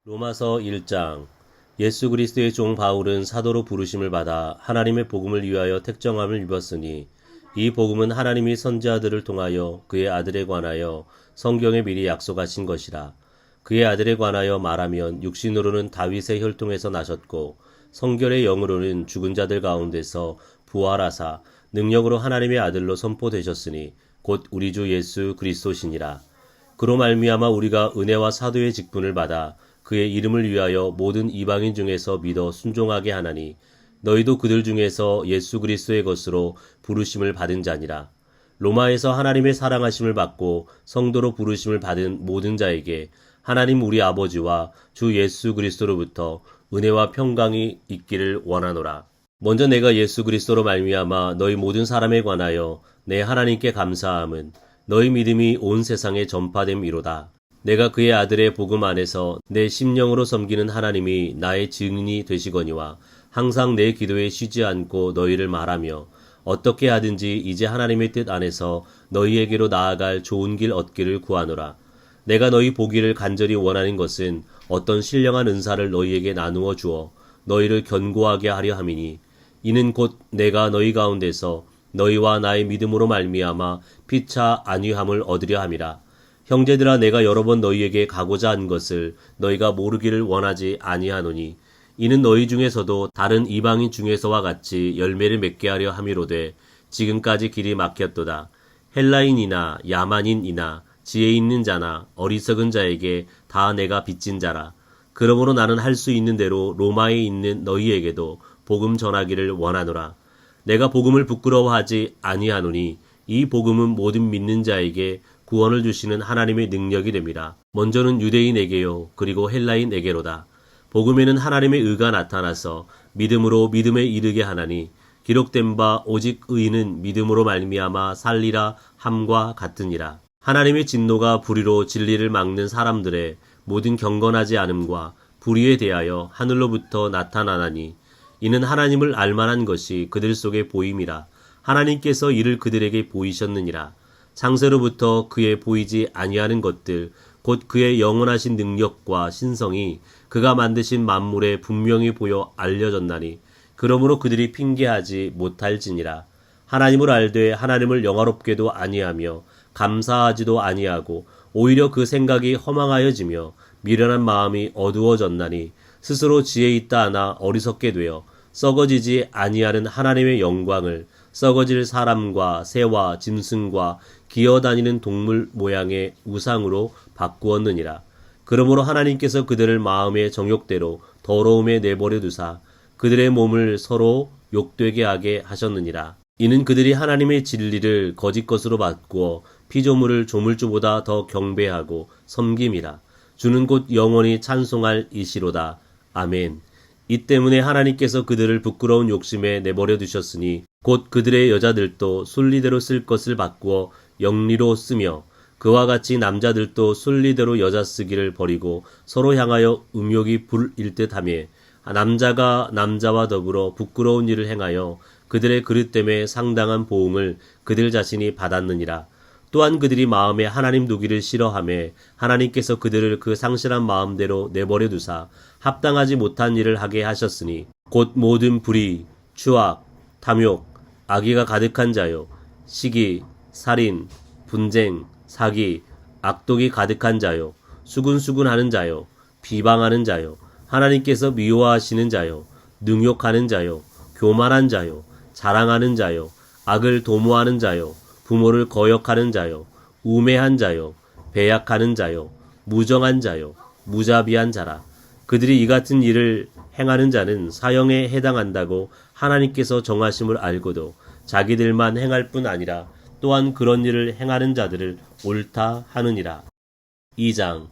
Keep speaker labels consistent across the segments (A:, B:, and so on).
A: 로마서 1장. 예수 그리스도의 종 바울은 사도로 부르심을 받아 하나님의 복음을 위하여 택정함을 입었으니 이 복음은 하나님이 선지자들을 통하여 그의 아들에 관하여 성경에 미리 약속하신 것이라. 그의 아들에 관하여 말하면 육신으로는 다윗의 혈통에서 나셨고 성결의 영으로는 죽은 자들 가운데서 부활하사 능력으로 하나님의 아들로 선포되셨으니 곧 우리 주 예수 그리스도시니라. 그로 말미암아 우리가 은혜와 사도의 직분을 받아 그의 이름을 위하여 모든 이방인 중에서 믿어 순종하게 하나니 너희도 그들 중에서 예수 그리스도의 것으로 부르심을 받은 자니라. 로마에서 하나님의 사랑하심을 받고 성도로 부르심을 받은 모든 자에게 하나님 우리 아버지와 주 예수 그리스도로부터 은혜와 평강이 있기를 원하노라. 먼저 내가 예수 그리스도로 말미암아 너희 모든 사람에 관하여 내 하나님께 감사함은 너희 믿음이 온 세상에 전파됨이로다. 내가 그의 아들의 복음 안에서 내 심령으로 섬기는 하나님이 나의 증인이 되시거니와 항상 내 기도에 쉬지 않고 너희를 말하며 어떻게 하든지 이제 하나님의 뜻 안에서 너희에게로 나아갈 좋은 길 얻기를 구하노라. 내가 너희 보기를 간절히 원하는 것은 어떤 신령한 은사를 너희에게 나누어 주어 너희를 견고하게 하려 함이니 이는 곧 내가 너희 가운데서 너희와 나의 믿음으로 말미암아 피차 안위함을 얻으려 함이라. 형제들아, 내가 여러 번 너희에게 가고자 한 것을 너희가 모르기를 원하지 아니하노니 이는 너희 중에서도 다른 이방인 중에서와 같이 열매를 맺게 하려 함이로되 지금까지 길이 막혔도다. 헬라인이나 야만인이나 지혜 있는 자나 어리석은 자에게 다 내가 빚진 자라. 그러므로 나는 할 수 있는 대로 로마에 있는 너희에게도 복음 전하기를 원하노라. 내가 복음을 부끄러워하지 아니하노니 이 복음은 모든 믿는 자에게 구원을 주시는 하나님의 능력이 됨이라. 먼저는 유대인에게요 그리고 헬라인에게로다. 복음에는 하나님의 의가 나타나서 믿음으로 믿음에 이르게 하나니 기록된 바 오직 의인은 믿음으로 말미암아 살리라 함과 같으니라. 하나님의 진노가 불의로 진리를 막는 사람들의 모든 경건하지 않음과 불의에 대하여 하늘로부터 나타나나니 이는 하나님을 알만한 것이 그들 속에 보임이라. 하나님께서 이를 그들에게 보이셨느니라. 창세로부터 그의 보이지 아니하는 것들 곧 그의 영원하신 능력과 신성이 그가 만드신 만물에 분명히 보여 알려졌나니 그러므로 그들이 핑계하지 못할지니라. 하나님을 알되 하나님을 영화롭게도 아니하며 감사하지도 아니하고 오히려 그 생각이 허망하여지며 미련한 마음이 어두워졌나니 스스로 지혜 있다 하나 어리석게 되어 썩어지지 아니하는 하나님의 영광을 썩어질 사람과 새와 짐승과 기어다니는 동물 모양의 우상으로 바꾸었느니라. 그러므로 하나님께서 그들을 마음의 정욕대로 더러움에 내버려 두사 그들의 몸을 서로 욕되게 하게 하셨느니라. 이는 그들이 하나님의 진리를 거짓 것으로 바꾸어 피조물을 조물주보다 더 경배하고 섬김이라. 주는 곧 영원히 찬송할 이시로다. 아멘. 이 때문에 하나님께서 그들을 부끄러운 욕심에 내버려 두셨으니 곧 그들의 여자들도 순리대로 쓸 것을 바꾸어 영리로 쓰며 그와 같이 남자들도 순리대로 여자 쓰기를 버리고 서로 향하여 음욕이 불일 듯하며 남자가 남자와 더불어 부끄러운 일을 행하여 그들의 그릇됨에 상당한 보응을 그들 자신이 받았느니라. 또한 그들이 마음에 하나님 두기를 싫어하며 하나님께서 그들을 그 상실한 마음대로 내버려 두사 합당하지 못한 일을 하게 하셨으니 곧 모든 불의, 추악, 탐욕, 악의가 가득한 자요 시기, 살인, 분쟁, 사기, 악독이 가득한 자요 수군수군하는 자요 비방하는 자요 하나님께서 미워하시는 자요 능욕하는 자요 교만한 자요 자랑하는 자요 악을 도모하는 자요 부모를 거역하는 자요 우매한 자요 배약하는 자요 무정한 자요 무자비한 자라. 그들이 이 같은 일을 행하는 자는 사형에 해당한다고 하나님께서 정하심을 알고도 자기들만 행할 뿐 아니라 또한 그런 일을 행하는 자들을 옳다 하느니라. 2장.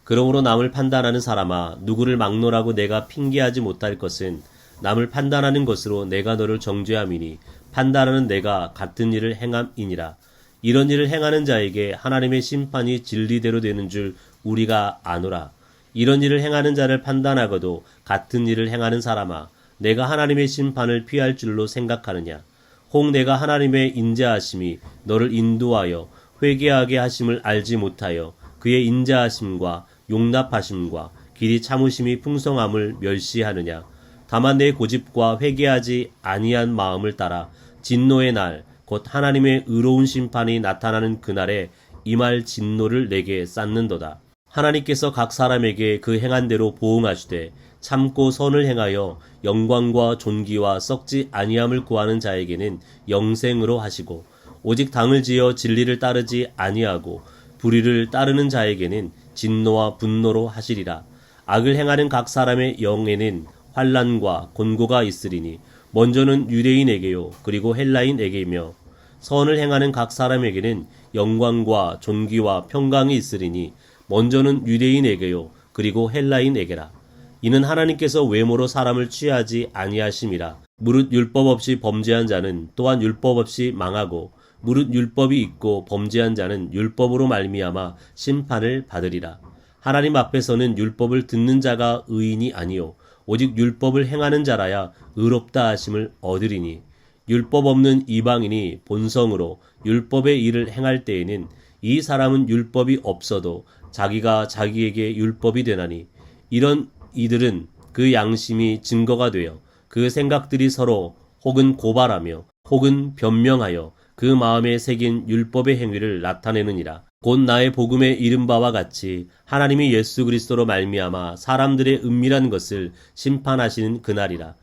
A: 그러므로 남을 판단하는 사람아, 누구를 막론하고 내가 핑계하지 못할 것은 남을 판단하는 것으로 내가 너를 정죄함이니 판단하는 내가 같은 일을 행함이니라. 이런 일을 행하는 자에게 하나님의 심판이 진리대로 되는 줄 우리가 아노라. 이런 일을 행하는 자를 판단하고도 같은 일을 행하는 사람아, 내가 하나님의 심판을 피할 줄로 생각하느냐. 혹 내가 하나님의 인자하심이 너를 인도하여 회개하게 하심을 알지 못하여 그의 인자하심과 용납하심과 길이 참으심이 풍성함을 멸시하느냐. 다만 내 고집과 회개하지 아니한 마음을 따라 진노의 날 곧 하나님의 의로운 심판이 나타나는 그날에 임할 진노를 내게 쌓는도다. 하나님께서 각 사람에게 그 행한 대로 보응하시되 참고 선을 행하여 영광과 존귀와 썩지 아니함을 구하는 자에게는 영생으로 하시고 오직 당을 지어 진리를 따르지 아니하고 불의를 따르는 자에게는 진노와 분노로 하시리라. 악을 행하는 각 사람의 영에는 환난과 곤고가 있으리니 먼저는 유대인에게요 그리고 헬라인에게이며 선을 행하는 각 사람에게는 영광과 존귀와 평강이 있으리니 먼저는 유대인에게요 그리고 헬라인에게라. 이는 하나님께서 외모로 사람을 취하지 아니하심이라. 무릇 율법 없이 범죄한 자는 또한 율법 없이 망하고 무릇 율법이 있고 범죄한 자는 율법으로 말미암아 심판을 받으리라. 하나님 앞에서는 율법을 듣는 자가 의인이 아니요 오직 율법을 행하는 자라야 의롭다 하심을 얻으리니 율법 없는 이방인이 본성으로 율법의 일을 행할 때에는 이 사람은 율법이 없어도 자기가 자기에게 율법이 되나니 이런 이들은 그 양심이 증거가 되어 그 생각들이 서로 혹은 고발하며 혹은 변명하여 그 마음에 새긴 율법의 행위를 나타내느니라. 곧 나의 복음에 이른 바와 같이 하나님이 예수 그리스도로 말미암아 사람들의 은밀한 것을 심판하시는 그날이라.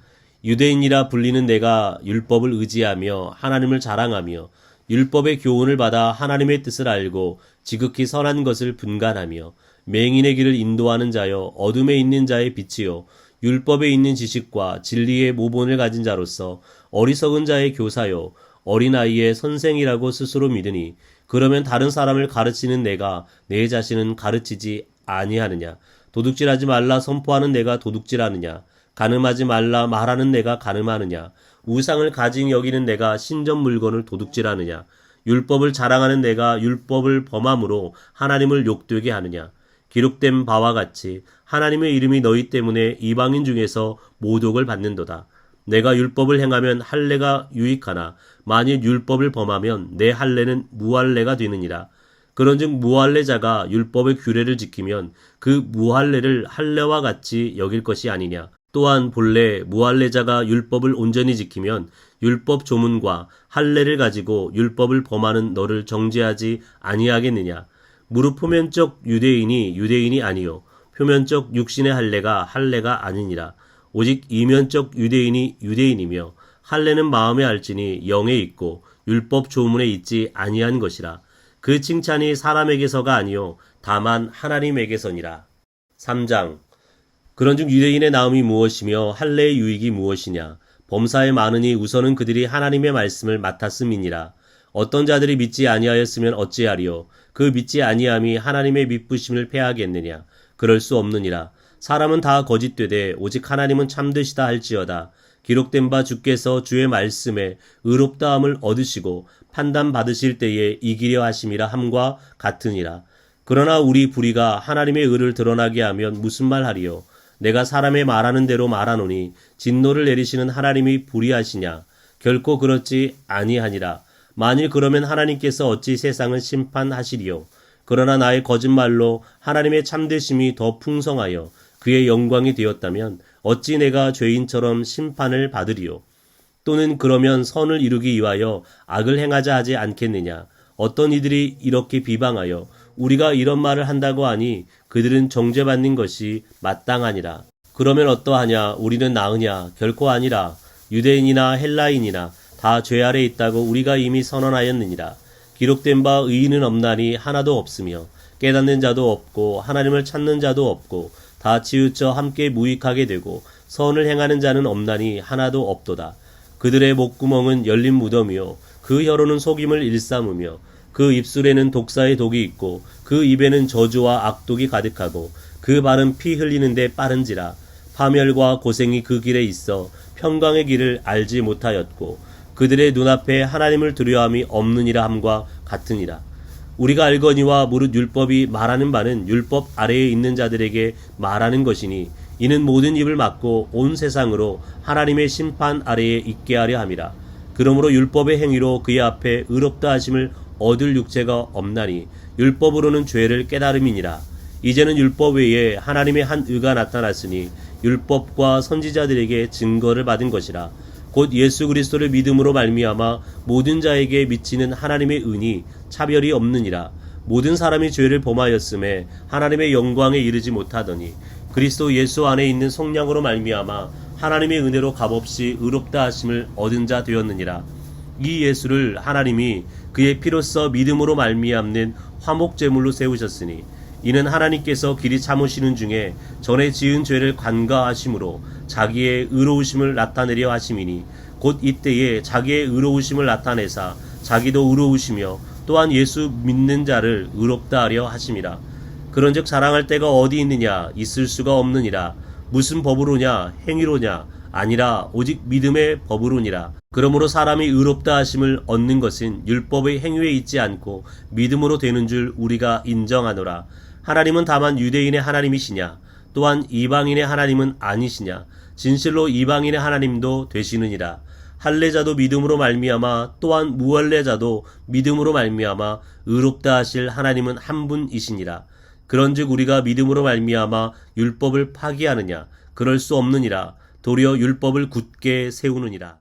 A: 유대인이라 불리는 내가 율법을 의지하며 하나님을 자랑하며 율법의 교훈을 받아 하나님의 뜻을 알고 지극히 선한 것을 분간하며 맹인의 길을 인도하는 자여 어둠에 있는 자의 빛이요 율법에 있는 지식과 진리의 모본을 가진 자로서 어리석은 자의 교사요 어린아이의 선생이라고 스스로 믿으니 그러면 다른 사람을 가르치는 내가 내 자신은 가르치지 아니하느냐. 도둑질하지 말라 선포하는 내가 도둑질하느냐. 간음하지 말라 말하는 내가 간음하느냐. 우상을 가진 여기는 내가 신전 물건을 도둑질하느냐. 율법을 자랑하는 내가 율법을 범함으로 하나님을 욕되게 하느냐. 기록된 바와 같이 하나님의 이름이 너희 때문에 이방인 중에서 모독을 받는도다. 내가 율법을 행하면 할례가 유익하나 만일 율법을 범하면 내 할례는 무할례가 되느니라. 그런즉 무할례자가 율법의 규례를 지키면 그 무할례를 할례와 같이 여길 것이 아니냐. 또한 본래 무할례자가 율법을 온전히 지키면 율법 조문과 할례를 가지고 율법을 범하는 너를 정죄하지 아니하겠느냐. 무릇 표면적 유대인이 유대인이 아니요 표면적 육신의 할례가 할례가 아니니라. 오직 이면적 유대인이 유대인이며 할례는 마음에 알지니 영에 있고 율법 조문에 있지 아니한 것이라. 그 칭찬이 사람에게서가 아니요 다만 하나님에게서니라. 3장. 그런즉 유대인의 나음이 무엇이며 할례의 유익이 무엇이냐. 범사에 많으니 우선은 그들이 하나님의 말씀을 맡았음이니라. 어떤 자들이 믿지 아니하였으면 어찌하리요. 그 믿지 아니함이 하나님의 믿부심을 패하겠느냐. 그럴 수 없느니라. 사람은 다 거짓되되 오직 하나님은 참되시다 할지어다. 기록된 바 주께서 주의 말씀에 의롭다함을 얻으시고 판단받으실 때에 이기려 하심이라 함과 같으니라. 그러나 우리 불의가 하나님의 의를 드러나게 하면 무슨 말하리요. 내가 사람의 말하는 대로 말하노니 진노를 내리시는 하나님이 불의하시냐. 결코 그렇지 아니하니라. 만일 그러면 하나님께서 어찌 세상을 심판하시리요. 그러나 나의 거짓말로 하나님의 참되심이 더 풍성하여 그의 영광이 되었다면 어찌 내가 죄인처럼 심판을 받으리요. 또는 그러면 선을 이루기 위하여 악을 행하자 하지 않겠느냐. 어떤 이들이 이렇게 비방하여 우리가 이런 말을 한다고 하니 그들은 정죄받는 것이 마땅하니라. 그러면 어떠하냐. 우리는 나으냐. 결코 아니라. 유대인이나 헬라인이나 다 죄 아래 있다고 우리가 이미 선언하였느니라. 기록된 바 의인은 없나니 하나도 없으며 깨닫는 자도 없고 하나님을 찾는 자도 없고 다 치우쳐 함께 무익하게 되고 선을 행하는 자는 없나니 하나도 없도다. 그들의 목구멍은 열린 무덤이요 그 혀로는 속임을 일삼으며 그 입술에는 독사의 독이 있고 그 입에는 저주와 악독이 가득하고 그 발은 피 흘리는데 빠른지라. 파멸과 고생이 그 길에 있어 평강의 길을 알지 못하였고 그들의 눈앞에 하나님을 두려움이 없느니라 함과 같으니라. 우리가 알거니와 무릇 율법이 말하는 바는 율법 아래에 있는 자들에게 말하는 것이니 이는 모든 입을 막고 온 세상으로 하나님의 심판 아래에 있게 하려 함이라. 그러므로 율법의 행위로 그의 앞에 의롭다 하심을 얻을 육체가 없나니 율법으로는 죄를 깨달음이니라. 이제는 율법 외에 하나님의 한 의가 나타났으니 율법과 선지자들에게 증거를 받은 것이라. 곧 예수 그리스도를 믿음으로 말미암아 모든 자에게 미치는 하나님의 은이 차별이 없느니라. 모든 사람이 죄를 범하였음에 하나님의 영광에 이르지 못하더니 그리스도 예수 안에 있는 성령으로 말미암아 하나님의 은혜로 값없이 의롭다 하심을 얻은 자 되었느니라. 이 예수를 하나님이 그의 피로써 믿음으로 말미암는 화목제물로 세우셨으니 이는 하나님께서 길이 참으시는 중에 전에 지은 죄를 관가하심으로 자기의 의로우심을 나타내려 하심이니 곧 이때에 자기의 의로우심을 나타내사 자기도 의로우시며 또한 예수 믿는 자를 의롭다 하려 하심이라. 그런즉 자랑할 때가 어디 있느냐? 있을 수가 없느니라. 무슨 법으로냐? 행위로냐? 아니라 오직 믿음의 법으로니라. 그러므로 사람이 의롭다 하심을 얻는 것은 율법의 행위에 있지 않고 믿음으로 되는 줄 우리가 인정하노라. 하나님은 다만 유대인의 하나님이시냐? 또한 이방인의 하나님은 아니시냐? 진실로 이방인의 하나님도 되시느니라. 할례자도 믿음으로 말미암아 또한 무할례자도 믿음으로 말미암아 의롭다 하실 하나님은 한 분이시니라. 그런즉 우리가 믿음으로 말미암아 율법을 파기하느냐? 그럴 수 없느니라. 도리어 율법을 굳게 세우느니라.